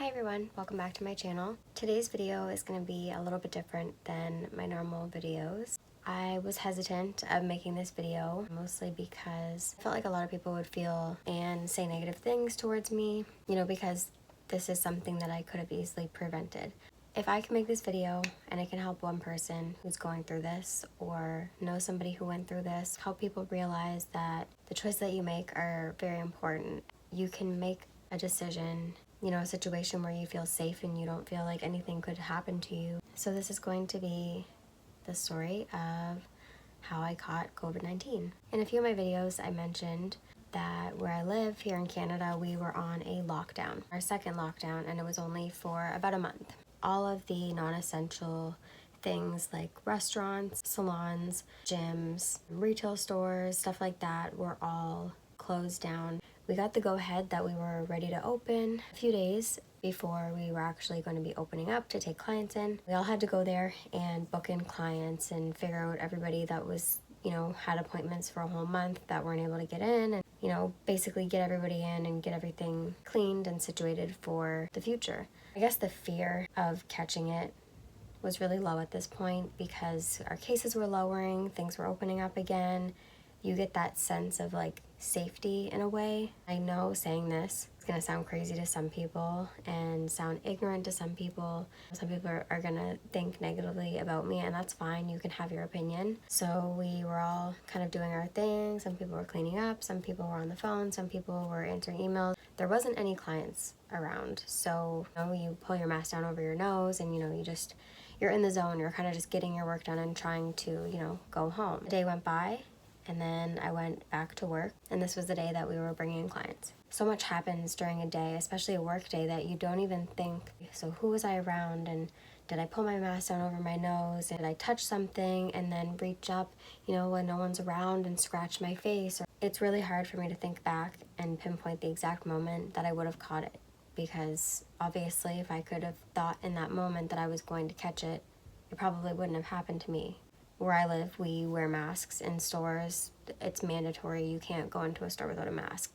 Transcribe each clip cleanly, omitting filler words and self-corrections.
Hi everyone, welcome back to my channel. Today's video is going to be a little bit different than my normal videos. I was hesitant of making this video mostly because I felt like a lot of people would feel and say negative things towards me, because this is something that I could have easily prevented. If I can make this video and it can help one person who's going through this or know somebody who went through this, help people realize that the choices that you make are very important. You can make a decision, a situation where you feel safe and you don't feel like anything could happen to you. So this is going to be the story of how I caught COVID-19. In a few of my videos, I mentioned that where I live here in Canada, we were on a lockdown, our second lockdown, and it was only for about a month. All of the non-essential things like restaurants, salons, gyms, retail stores, stuff like that were all closed down. We got the go-ahead that we were ready to open a few days before we were actually going to be opening up to take clients in. We all had to go there and book in clients and figure out everybody that was, had appointments for a whole month that weren't able to get in, and, basically get everybody in and get everything cleaned and situated for the future. I guess the fear of catching it was really low at this point because our cases were lowering, things were opening up again. You get that sense of like safety in a way. I know saying this is gonna sound crazy to some people and sound ignorant to some people. Some people are gonna think negatively about me, and that's fine. You can have your opinion. So we were all kind of doing our thing. Some people were cleaning up, some people were on the phone, some people were answering emails. There wasn't any clients around. So you pull your mask down over your nose and you're in the zone. You're kind of just getting your work done and trying to, go home. The day went by, and then I went back to work, and this was the day that we were bringing in clients. So much happens during a day, especially a work day, that you don't even think, so who was I around, and did I pull my mask down over my nose, did I touch something and then reach up, when no one's around and scratch my face? It's really hard for me to think back and pinpoint the exact moment that I would have caught it, because obviously if I could have thought in that moment that I was going to catch it, it probably wouldn't have happened to me. Where I live, we wear masks in stores. It's mandatory. You can't go into a store without a mask.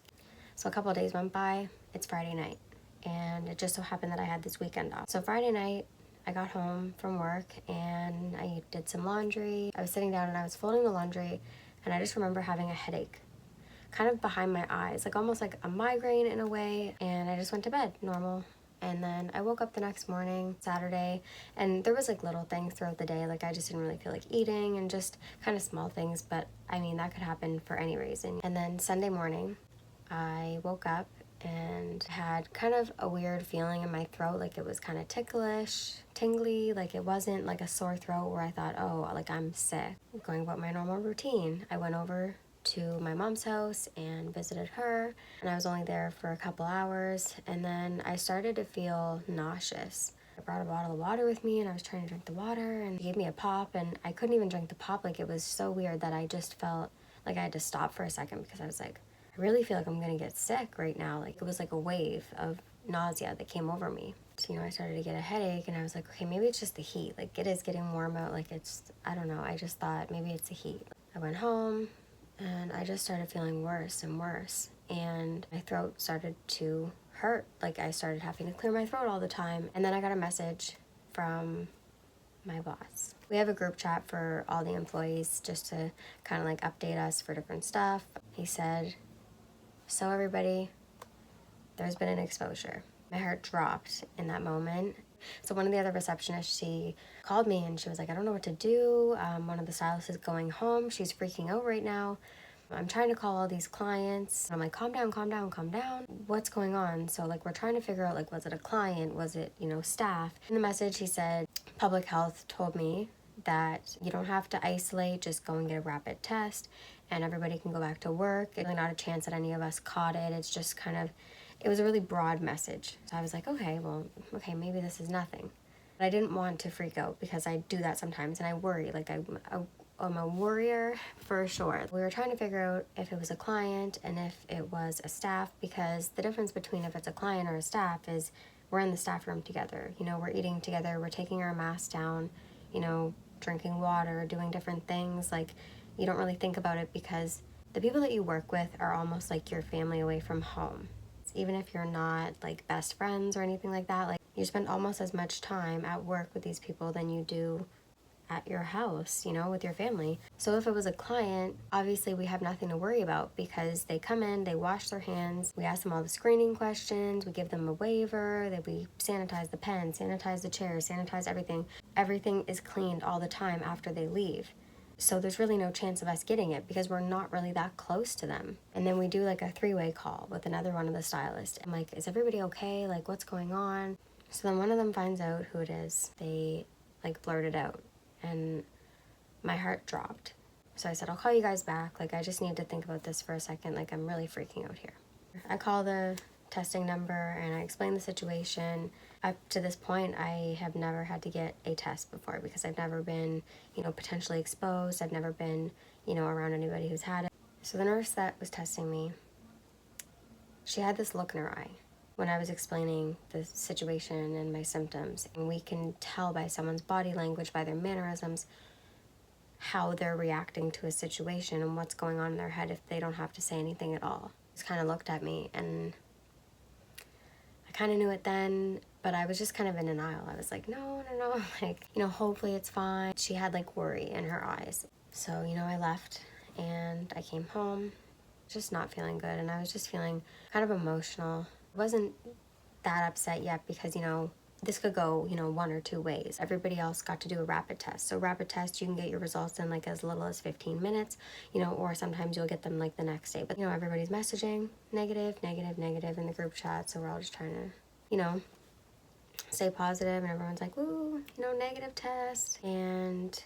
So a couple of days went by. It's Friday night, and it just so happened that I had this weekend off. So Friday night, I got home from work and I did some laundry. I was sitting down and I was folding the laundry, and I just remember having a headache kind of behind my eyes, like almost like a migraine in a way, and I just went to bed normal. And then I woke up the next morning, Saturday, and there was like little things throughout the day, like I just didn't really feel like eating and just kind of small things, but I mean that could happen for any reason. And then Sunday morning, I woke up and had kind of a weird feeling in my throat, like it was kind of ticklish, tingly, like it wasn't like a sore throat where I thought, oh, like I'm sick. Going about my normal routine, I went over to my mom's house and visited her, and I was only there for a couple hours, and then I started to feel nauseous. I brought a bottle of water with me and I was trying to drink the water, and he gave me a pop and I couldn't even drink the pop. Like it was so weird that I just felt like I had to stop for a second because I was like, I really feel like I'm gonna get sick right now. Like it was like a wave of nausea that came over me. So, I started to get a headache, and I was like, okay, maybe it's just the heat. Like it is getting warm out. Like I don't know. I just thought maybe it's the heat. I went home, and I just started feeling worse and worse, and my throat started to hurt. Like I started having to clear my throat all the time. And then I got a message from my boss. We have a group chat for all the employees just to kind of like update us for different stuff. He said, so everybody, there's been an exposure. My heart dropped in that moment. So one of the other receptionists, she called me and she was like, I don't know what to do. One of the stylists is going home. She's freaking out right now. I'm trying to call all these clients. I'm like, calm down, calm down, calm down. What's going on? So like, we're trying to figure out, like, was it a client? Was it, staff? In the message, he said, public health told me that you don't have to isolate, just go and get a rapid test and everybody can go back to work. It's really not a chance that any of us caught it. It's just kind of, it was a really broad message. So I was like, okay, maybe this is nothing. But I didn't want to freak out because I do that sometimes and I worry. Like I'm a worrier for sure. We were trying to figure out if it was a client and if it was a staff, because the difference between if it's a client or a staff is we're in the staff room together. We're eating together, we're taking our masks down, drinking water, doing different things. Like you don't really think about it because the people that you work with are almost like your family away from home. Even if you're not like best friends or anything like that, like you spend almost as much time at work with these people than you do at your house, you know, with your family. So if it was a client, obviously we have nothing to worry about because they come in, they wash their hands, we ask them all the screening questions, we give them a waiver, that we sanitize the pen, sanitize the chairs, sanitize everything. Everything is cleaned all the time after they leave. So there's really no chance of us getting it because we're not really that close to them. And then we do like a three-way call with another one of the stylists. I'm like, is everybody okay? Like, what's going on? So then one of them finds out who it is. They like blurt it out and my heart dropped. So I said, I'll call you guys back. Like, I just need to think about this for a second. Like, I'm really freaking out here. I call the testing number and I explain the situation. Up to this point, I have never had to get a test before because I've never been, you know, potentially exposed. I've never been, you know, around anybody who's had it. So the nurse that was testing me, she had this look in her eye when I was explaining the situation and my symptoms. And we can tell by someone's body language, by their mannerisms, how they're reacting to a situation and what's going on in their head if they don't have to say anything at all. Just kind of looked at me and I kind of knew it then, but I was just kind of in denial. I was like, no, like, you know, hopefully it's fine. She had like worry in her eyes. So, you know, I left and I came home just not feeling good, and I was just feeling kind of emotional. I wasn't that upset yet because, you know, this could go, you know, one or two ways. Everybody else got to do a rapid test. So rapid test, you can get your results in like as little as 15 minutes, you know, or sometimes you'll get them like the next day. But, you know, everybody's messaging negative in the group chat. So we're all just trying to, you know, stay positive, and everyone's like, ooh, you know, negative test. And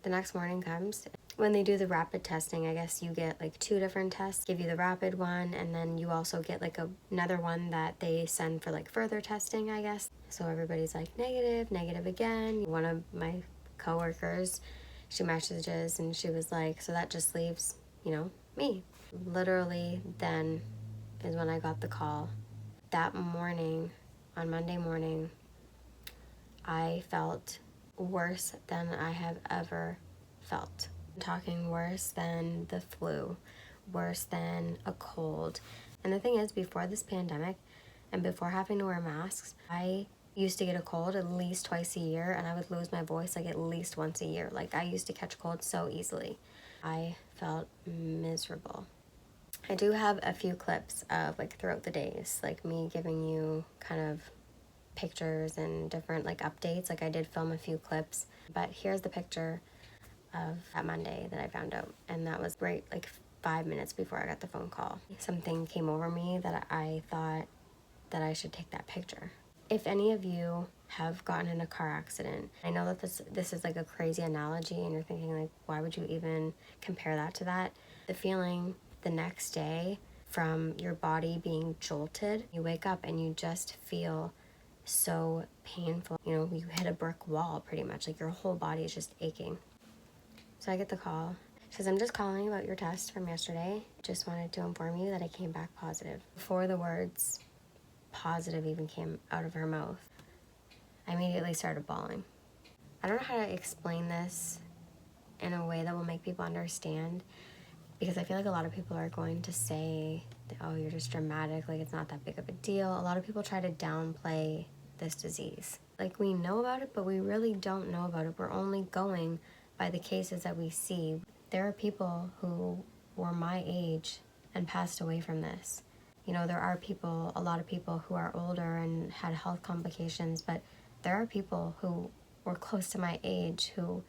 the next morning comes. When they do the rapid testing, I guess you get like 2 different tests, give you the rapid one, and then you also get like another one that they send for like further testing, I guess. So everybody's like negative again. One of my coworkers, she messages and she was like, so that just leaves, you know, me. Literally then is when I got the call. That morning, on Monday morning, I felt worse than I have ever felt. I'm talking worse than the flu, worse than a cold. And the thing is, before this pandemic and before having to wear masks, I used to get a cold at least twice a year, and I would lose my voice like at least once a year. Like, I used to catch colds so easily. I felt miserable. I do have a few clips of like throughout the days, like me giving you kind of pictures and different like updates. Like, I did film a few clips, but here's the picture of that Monday that I found out, and that was right like 5 minutes before I got the phone call. Something came over me that I thought that I should take that picture. If any of you have gotten in a car accident, I know that this is like a crazy analogy and you're thinking like, why would you even compare that to that? The feeling the next day from your body being jolted, you wake up and you just feel so painful. You know, you hit a brick wall pretty much, like your whole body is just aching. So I get the call. She says, I'm just calling about your test from yesterday. Just wanted to inform you that I came back positive. Before the words positive even came out of her mouth, I immediately started bawling. I don't know how to explain this in a way that will make people understand, because I feel like a lot of people are going to say, oh, you're just dramatic, like it's not that big of a deal. A lot of people try to downplay this disease. Like, we know about it, but we really don't know about it. We're only going by the cases that we see. There are people who were my age and passed away from this. You know, there are people, a lot of people who are older and had health complications, but there are people who were close to my age who,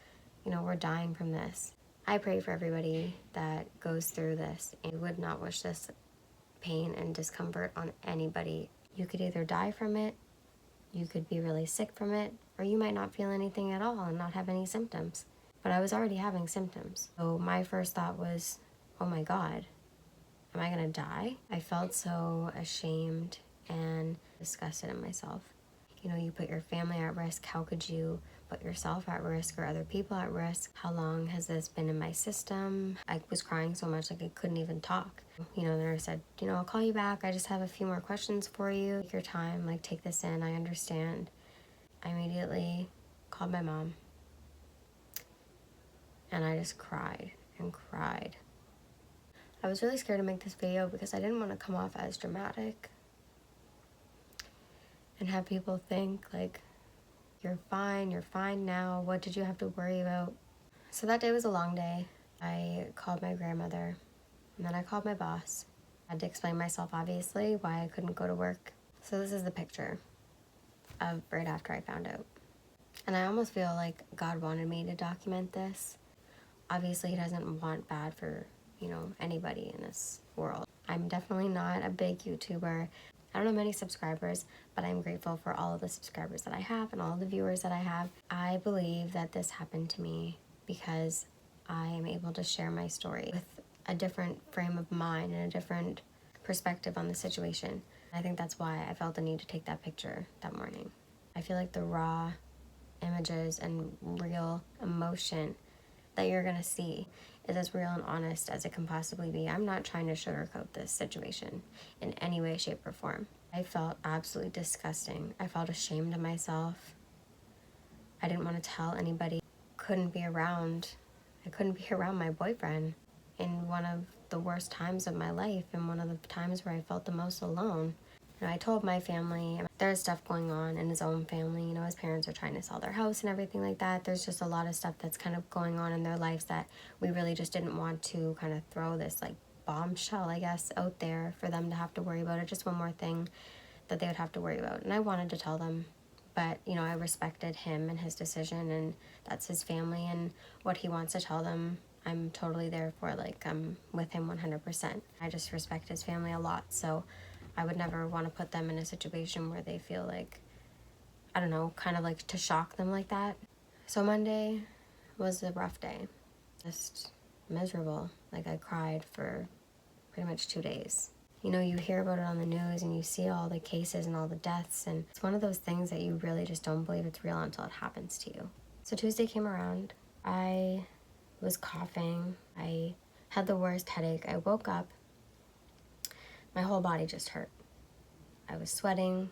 you know, were dying from this. I pray for everybody that goes through this and would not wish this pain and discomfort on anybody. You could either die from it, you could be really sick from it, or you might not feel anything at all and not have any symptoms. But I was already having symptoms. So my first thought was, oh my God, am I gonna die? I felt so ashamed and disgusted in myself. You know, you put your family at risk. How could you put yourself at risk or other people at risk? How long has this been in my system? I was crying so much, like I couldn't even talk. You know, the nurse said, you know, I'll call you back. I just have a few more questions for you. Take your time, like take this in, I understand. I immediately called my mom and I just cried and cried. I was really scared to make this video because I didn't want to come off as dramatic. and have people think like, you're fine now, what did you have to worry about? So that day was a long day. I called my grandmother, and then I called my boss. I had to explain myself, obviously, why I couldn't go to work. So this is the picture of right after I found out. And I almost feel like God wanted me to document this. Obviously, he doesn't want bad for, anybody in this world. I'm definitely not a big YouTuber. I don't have many subscribers, but I'm grateful for all of the subscribers that I have and all of the viewers that I have. I believe that this happened to me because I am able to share my story with a different frame of mind and a different perspective on the situation. I think that's why I felt the need to take that picture that morning. I feel like the raw images and real emotion that you're gonna see is as real and honest as it can possibly be. I'm not trying to sugarcoat this situation in any way, shape, or form. I felt absolutely disgusting. I felt ashamed of myself. I didn't want to tell anybody. I couldn't be around my boyfriend in one of the worst times of my life and one of the times where I felt the most alone. I told my family there's stuff going on in his own family. His parents are trying to sell their house and everything like that. There's just a lot of stuff that's kind of going on in their lives that we really just didn't want to kind of throw this like bombshell, I guess, out there for them to have to worry about it. Just one more thing that they would have to worry about. And I wanted to tell them, but I respected him and his decision, and that's his family and what he wants to tell them. I'm totally there for. Like, I'm with him 100%. I just respect his family a lot, so I would never want to put them in a situation where they feel like, I don't know, kind of like to shock them like that. So Monday was a rough day. Just miserable. Like, I cried for pretty much 2 days. You hear about it on the news and you see all the cases and all the deaths, and it's one of those things that you really just don't believe it's real until it happens to you. So Tuesday came around. I was coughing. I had the worst headache. I woke up. My whole body just hurt. I was sweating,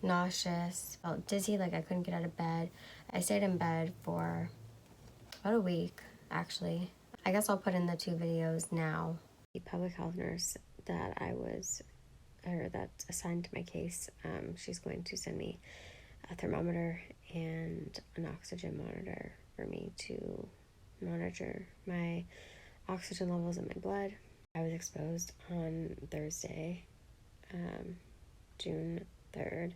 nauseous, felt dizzy, like I couldn't get out of bed. I stayed in bed for about a week, actually. I guess I'll put in the 2 videos now. The public health nurse that's assigned to my case, she's going to send me a thermometer and an oxygen monitor for me to monitor my oxygen levels in my blood. I was exposed on Thursday, June 3rd,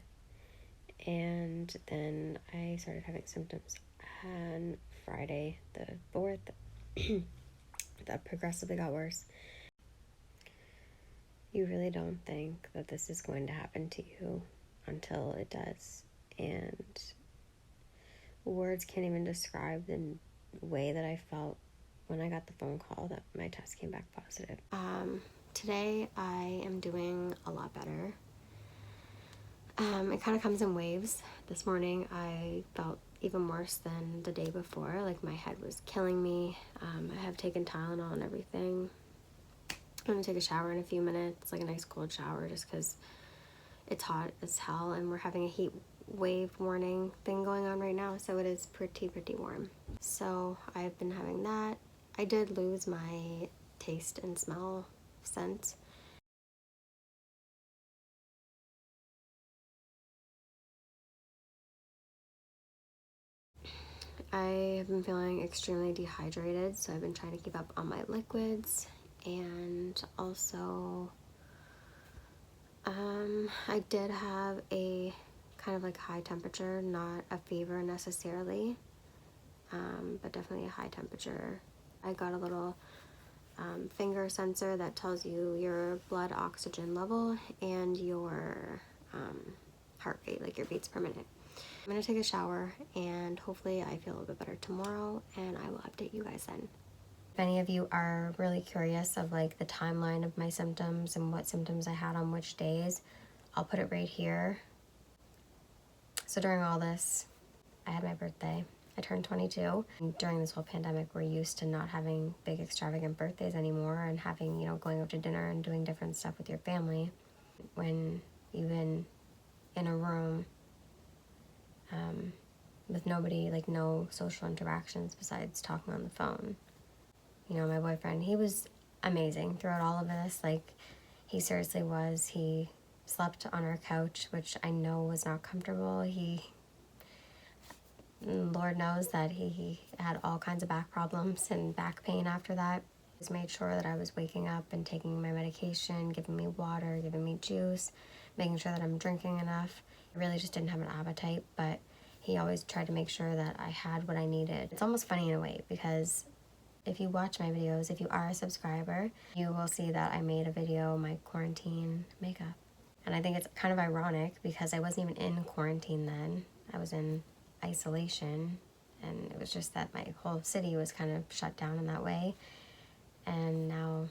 and then I started having symptoms on Friday the 4th that progressively got worse. You really don't think that this is going to happen to you until it does, and words can't even describe the way that I felt when I got the phone call that my test came back positive. Today I am doing a lot better. It kind of comes in waves. This morning I felt even worse than the day before. Like, my head was killing me. I have taken Tylenol and everything. I'm gonna take a shower in a few minutes, like a nice cold shower, just because it's hot as hell and we're having a heat wave warning thing going on right now, so it is pretty warm. So I've been having that. I did lose my taste and smell sense. I have been feeling extremely dehydrated, so I've been trying to keep up on my liquids, and also I did have a kind of like high temperature, not a fever necessarily, but definitely a high temperature. I got a little finger sensor that tells you your blood oxygen level and your heart rate, like your beats per minute. I'm gonna take a shower and hopefully I feel a little bit better tomorrow, and I will update you guys then. If any of you are really curious of like the timeline of my symptoms and what symptoms I had on which days, I'll put it right here. So during all this, I had my birthday. I turned 22. During this whole pandemic, we're used to not having big extravagant birthdays anymore and having, going out to dinner and doing different stuff with your family. When even in a room with nobody, like no social interactions besides talking on the phone. My boyfriend, he was amazing throughout all of this. Like, he seriously was. He slept on our couch, which I know was not comfortable. Lord knows that he had all kinds of back problems and back pain after that. Just made sure that I was waking up and taking my medication, giving me water, giving me juice, making sure that I'm drinking enough. I really just didn't have an appetite, but he always tried to make sure that I had what I needed. It's almost funny in a way, because if you watch my videos, if you are a subscriber, you will see that I made a video, my quarantine makeup. And I think it's kind of ironic because I wasn't even in quarantine then. I was in isolation, and it was just that my whole city was kind of shut down in that way. And now,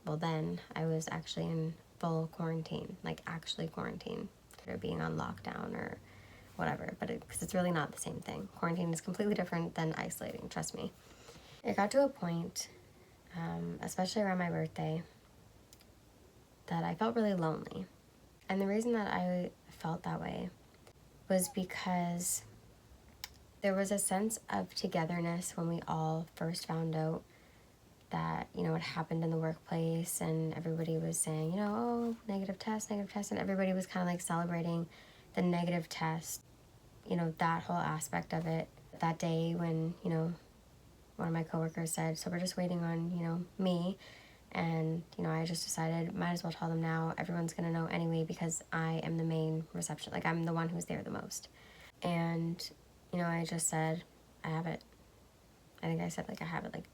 well, then I was actually in full quarantine, like actually quarantine, or being on lockdown or whatever, but because it's really not the same thing. Quarantine is completely different than isolating, trust me. It got to a point, especially around my birthday, that I felt really lonely. And the reason that I felt that way was because there was a sense of togetherness when we all first found out that, you know, it happened in the workplace, and everybody was saying, you know, oh, negative test, and everybody was kind of like celebrating the negative test, you know, that whole aspect of it. That day when, you know, one of my coworkers said, so we're just waiting on, you know, me. And, you know, I just decided, might as well tell them now. Everyone's going to know anyway, because I am the main reception. Like, I'm the one who's there the most. And, you know, I just said, I have it. I think I said, like, I have it, like, ...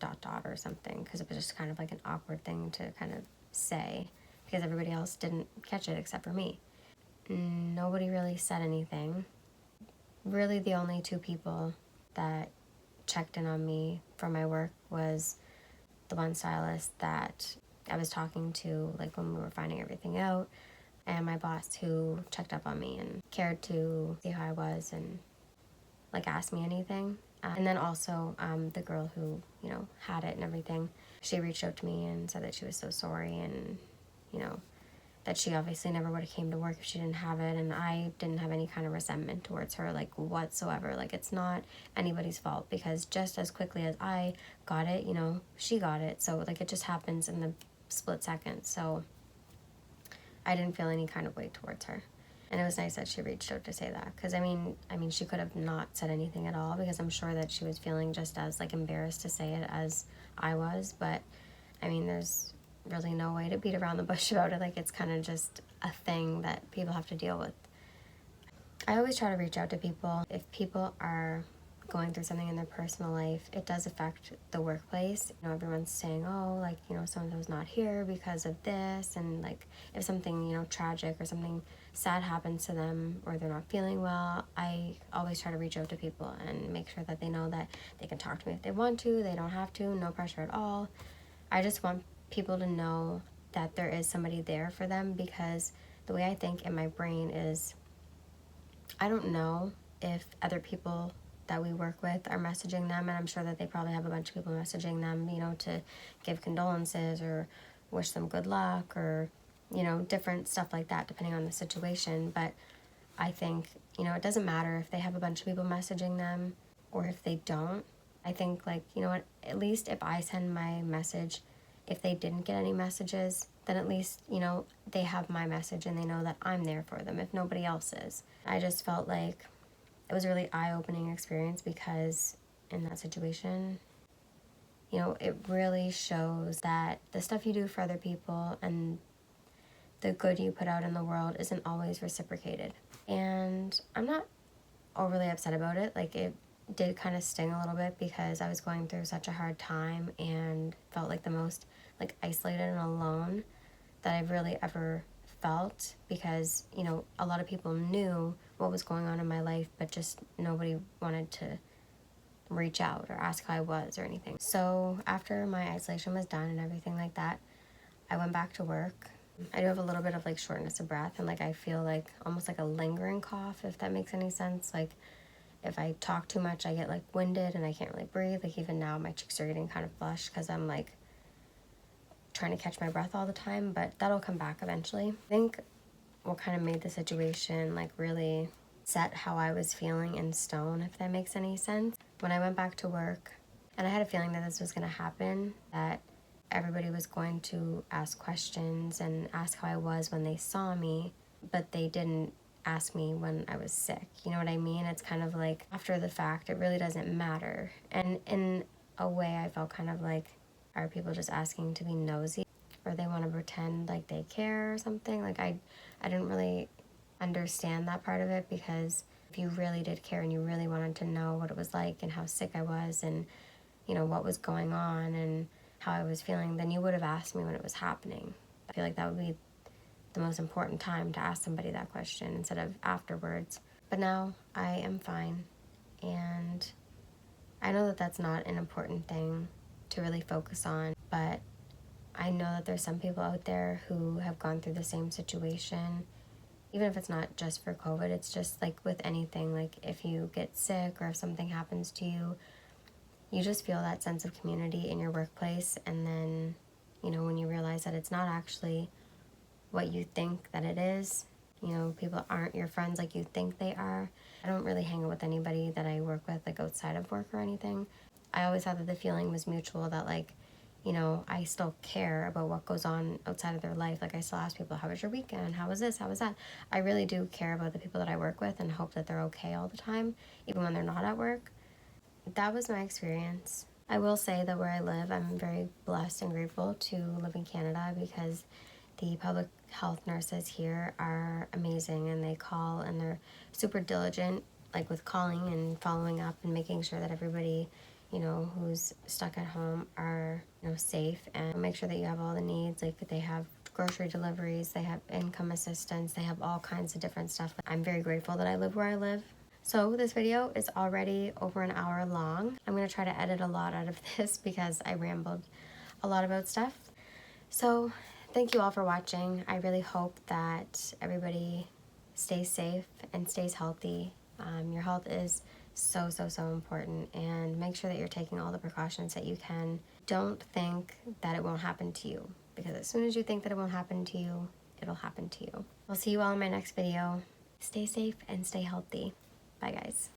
or something, because it was just kind of like an awkward thing to kind of say, because everybody else didn't catch it except for me. Nobody really said anything. Really, the only two people that checked in on me from my work was the one stylist that I was talking to, like, when we were finding everything out, and my boss, who checked up on me and cared to see how I was and, like, asked me anything. And then also the girl who, you know, had it and everything, she reached out to me and said that she was so sorry, and, you know, that she obviously never would have came to work if she didn't have it, and I didn't have any kind of resentment towards her, like, whatsoever. Like, it's not anybody's fault, because just as quickly as I got it, you know, she got it. So, like, it just happens in the split second. So I didn't feel any kind of way towards her. And it was nice that she reached out to say that, because I mean, she could have not said anything at all, because I'm sure that she was feeling just as, like, embarrassed to say it as I was. But I mean, there's really no way to beat around the bush about it. Like, it's kind of just a thing that people have to deal with. I always try to reach out to people. If people are going through something in their personal life, it does affect the workplace. You know, everyone's saying, oh, like, you know, so-and-so's not here because of this, and, like, if something, you know, tragic or something sad happens to them, or they're not feeling well, I always try to reach out to people and make sure that they know that they can talk to me if they want to. They don't have to, no pressure at all. I just want people to know that there is somebody there for them, because the way I think in my brain is, I don't know if other people that we work with are messaging them, and I'm sure that they probably have a bunch of people messaging them, you know, to give condolences or wish them good luck, or, you know, different stuff like that depending on the situation. But I think, you know, it doesn't matter if they have a bunch of people messaging them or if they don't. I think, like, you know what, at least if I send my message, if they didn't get any messages, then at least, you know, they have my message and they know that I'm there for them if nobody else is. I just felt like it was a really eye-opening experience, because in that situation, you know, it really shows that the stuff you do for other people and the good you put out in the world isn't always reciprocated. And I'm not overly upset about it. Like, it did kind of sting a little bit, because I was going through such a hard time and felt like the most, like, isolated and alone that I've really ever felt, because, you know, a lot of people knew what was going on in my life, but just nobody wanted to reach out or ask how I was or anything. So after my isolation was done and everything like that, I went back to work. I do have a little bit of, like, shortness of breath, and, like, I feel like almost like a lingering cough, if that makes any sense. Like, if I talk too much, I get, like, winded and I can't really breathe. Like, even now my cheeks are getting kind of flushed because I'm, like, trying to catch my breath all the time, but that'll come back eventually. I think what kind of made the situation, like, really set how I was feeling in stone, if that makes any sense. When I went back to work, and I had a feeling that this was going to happen, that everybody was going to ask questions and ask how I was when they saw me, but they didn't ask me when I was sick. You know what I mean? It's kind of like after the fact, it really doesn't matter. And in a way, I felt kind of like, are people just asking to be nosy, or they want to pretend like they care or something? Like I didn't really understand that part of it, because if you really did care and you really wanted to know what it was like and how sick I was and, you know, what was going on and how I was feeling, then you would have asked me when it was happening. I feel like that would be the most important time to ask somebody that question instead of afterwards. But now I am fine, and I know that that's not an important thing to really focus on, but I know that there's some people out there who have gone through the same situation. Even if it's not just for COVID, it's just like with anything. Like if you get sick or if something happens to you, you just feel that sense of community in your workplace. And then, you know, when you realize that it's not actually what you think that it is, you know, people aren't your friends like you think they are. I don't really hang out with anybody that I work with, like outside of work or anything. I always thought that the feeling was mutual, that like, you know, I still care about what goes on outside of their life. Like I still ask people, how was your weekend? How was this? How was that? I really do care about the people that I work with and hope that they're okay all the time, even when they're not at work. That was my experience. I will say that where I live, I'm very blessed and grateful to live in Canada, because the public health nurses here are amazing, and they call and they're super diligent, like with calling and following up and making sure that everybody, you know, who's stuck at home are, you know, safe, and make sure that you have all the needs. Like they have grocery deliveries, they have income assistance, they have all kinds of different stuff. I'm very grateful that I live where I live. So this video is already over an hour long. I'm going to try to edit a lot out of this because I rambled a lot about stuff. So thank you all for watching. I really hope that everybody stays safe and stays healthy. Your health is so, so, so important, and make sure that you're taking all the precautions that you can. Don't think that it won't happen to you, because as soon as you think that it won't happen to you, it'll happen to you. I'll see you all in my next video. Stay safe and stay healthy. Bye, guys.